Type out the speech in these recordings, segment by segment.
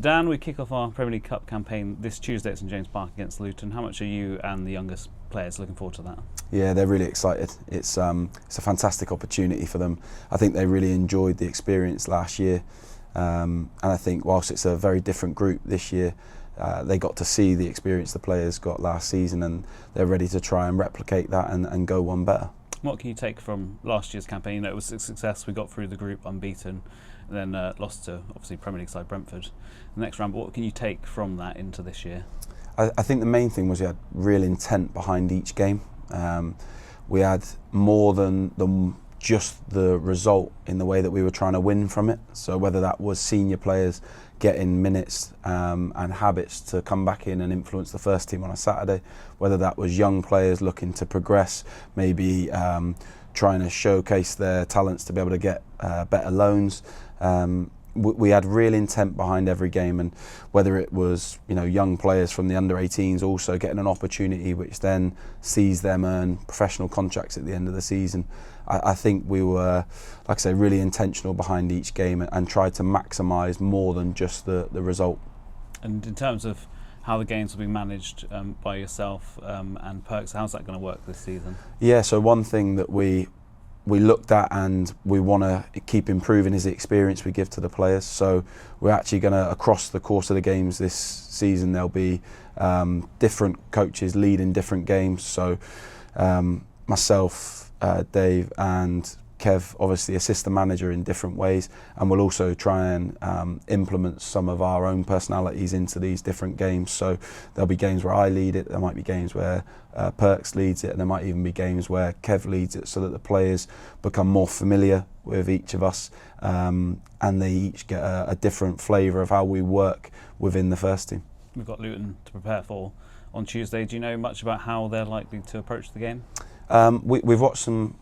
Dan, we kick off our Premier League Cup campaign this Tuesday at St James Park against Luton. How much are you and the youngest players looking forward to that? Yeah, they're really excited. It's a fantastic opportunity for them. I think they really enjoyed the experience last year, and I think whilst it's a very different group this year, they got to see the experience the players got last season, and they're ready to try and replicate that and go one better. What can you take from last year's campaign? You know, it was a success. We got through the group unbeaten, and then lost to obviously Premier League side Brentford the next round. But what can you take from that into this year? I think the main thing was we had real intent behind each game. We had more than just the result in the way that we were trying to win from it. So whether that was senior players getting minutes and habits to come back in and influence the first team on a Saturday, whether that was young players looking to progress, maybe trying to showcase their talents to be able to get better loans. We had real intent behind every game, and whether it was young players from the under-18s also getting an opportunity which then sees them earn professional contracts at the end of the season. I think we were, like I say, really intentional behind each game and tried to maximise more than just the result. And in terms of how the games will be managed by yourself and Perks, how's that going to work this season? Yeah, so one thing that we looked at and we want to keep improving is the experience we give to the players. So we're actually going to, across the course of the games this season, there'll be different coaches leading different games. So myself, Dave and Kev obviously assist the manager in different ways, and we'll also try and implement some of our own personalities into these different games. So there'll be games where I lead it, there might be games where Perks leads it, and there might even be games where Kev leads it, so that the players become more familiar with each of us, and they each get a different flavour of how we work within the first team. We've got Luton to prepare for on Tuesday. Do you know much about how they're likely to approach the game? We've watched some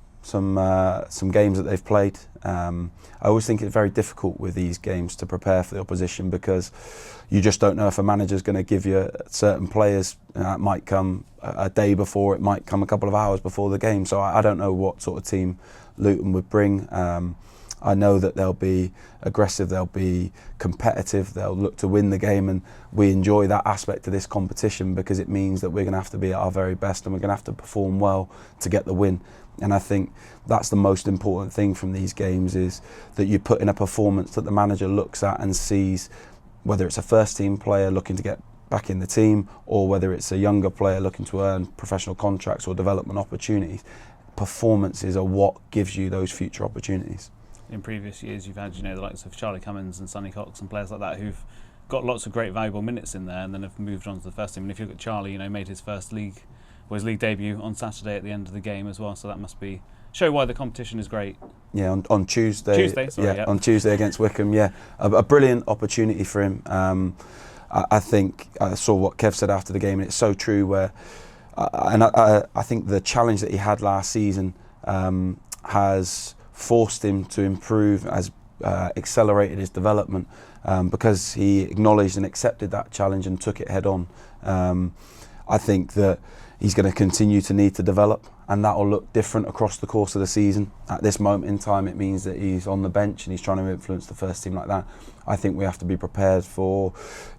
games that they've played. I always think it's very difficult with these games to prepare for the opposition, because you just don't know if a manager's going to give you certain players. It might come a day before, it might come a couple of hours before the game. So I don't know what sort of team Luton would bring. I know that they'll be aggressive, they'll be competitive, they'll look to win the game, and we enjoy that aspect of this competition because it means that we're going to have to be at our very best and we're going to have to perform well to get the win. And I think that's the most important thing from these games, is that you put in a performance that the manager looks at and sees, whether it's a first team player looking to get back in the team or whether it's a younger player looking to earn professional contracts or development opportunities. Performances are what gives you those future opportunities. In previous years, you've had the likes of Charlie Cummins and Sonny Cox and players like that who've got lots of great valuable minutes in there and then have moved on to the first team. And if you look at Charlie, made his his league debut on Saturday at the end of the game as well. So that must show why the competition is great. Yeah, on Tuesday. On Tuesday against Wycombe. Yeah, a brilliant opportunity for him. I think I saw what Kev said after the game, and it's so true. I think the challenge that he had last season has forced him to improve, has accelerated his development because he acknowledged and accepted that challenge and took it head on. I think that he's going to continue to need to develop, and that will look different across the course of the season. At this moment in time, it means that he's on the bench and he's trying to influence the first team like that. I think we have to be prepared for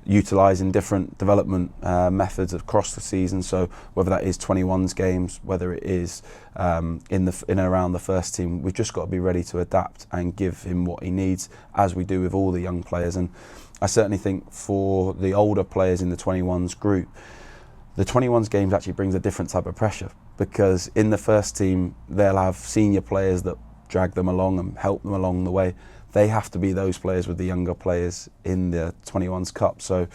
utilising different development methods across the season. So whether that is 21s games, whether it is in and around the first team, we've just got to be ready to adapt and give him what he needs, as we do with all the young players. And I certainly think for the older players in the 21s group, the 21s games actually brings a different type of pressure, because in the first team they'll have senior players that drag them along and help them along the way. They have to be those players with the younger players in the 21s Cup. So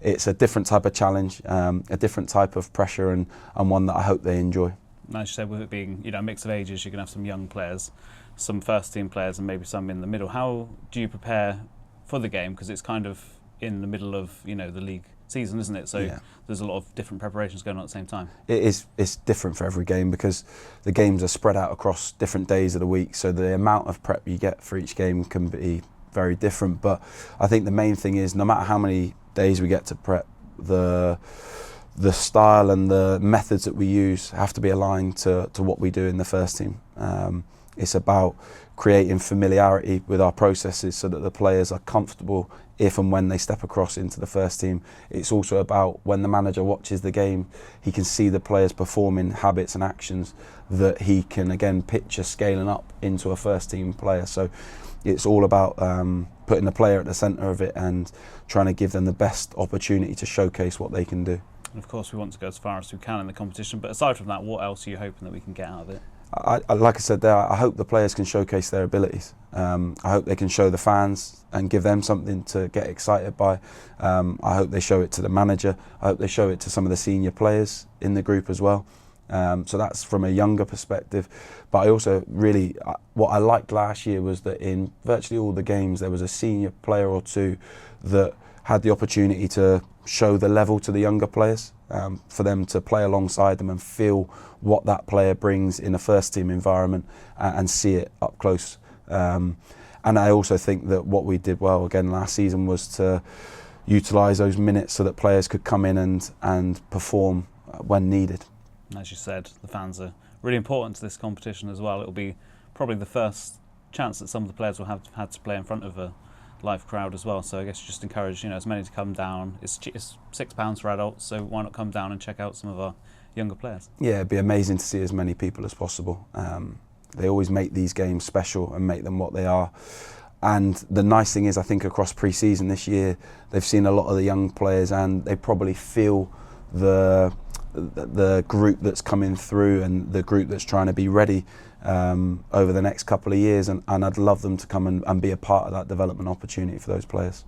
it's a different type of challenge, a different type of pressure, and one that I hope they enjoy. And as you said, with it being a mix of ages, you're going to have some young players, some first team players, and maybe some in the middle. How do you prepare for the game? Because it's kind of in the middle of the league season, isn't it? So yeah, there's a lot of different preparations going on at the same time. It's different for every game because the games are spread out across different days of the week, so the amount of prep you get for each game can be very different. But I think the main thing is, no matter how many days we get to prep, the style and the methods that we use have to be aligned to what we do in the first team. It's about creating familiarity with our processes so that the players are comfortable if and when they step across into the first team. It's also about when the manager watches the game, he can see the players performing habits and actions that he can again picture scaling up into a first team player. So it's all about putting the player at the centre of it and trying to give them the best opportunity to showcase what they can do. And of course we want to go as far as we can in the competition, but aside from that, what else are you hoping that we can get out of it? Like I said there, I hope the players can showcase their abilities. I hope they can show the fans and give them something to get excited by. I hope they show it to the manager. I hope they show it to some of the senior players in the group as well. So that's from a younger perspective. But I also really, what I liked last year was that in virtually all the games there was a senior player or two that had the opportunity to show the level to the younger players, for them to play alongside them and feel what that player brings in a first team environment and see it up close. And I also think that what we did well again last season was to utilise those minutes so that players could come in and perform when needed. As you said, the fans are really important to this competition as well. It'll be probably the first chance that some of the players will have had to play in front of a live crowd as well, so I guess just encourage as many to come down. It's £6 for adults, so why not come down and check out some of our younger players? Yeah, it'd be amazing to see as many people as possible. They always make these games special and make them what they are. And the nice thing is, I think across pre-season this year, they've seen a lot of the young players and they probably feel the group that's coming through and the group that's trying to be ready over the next couple of years, and I'd love them to come and be a part of that development opportunity for those players.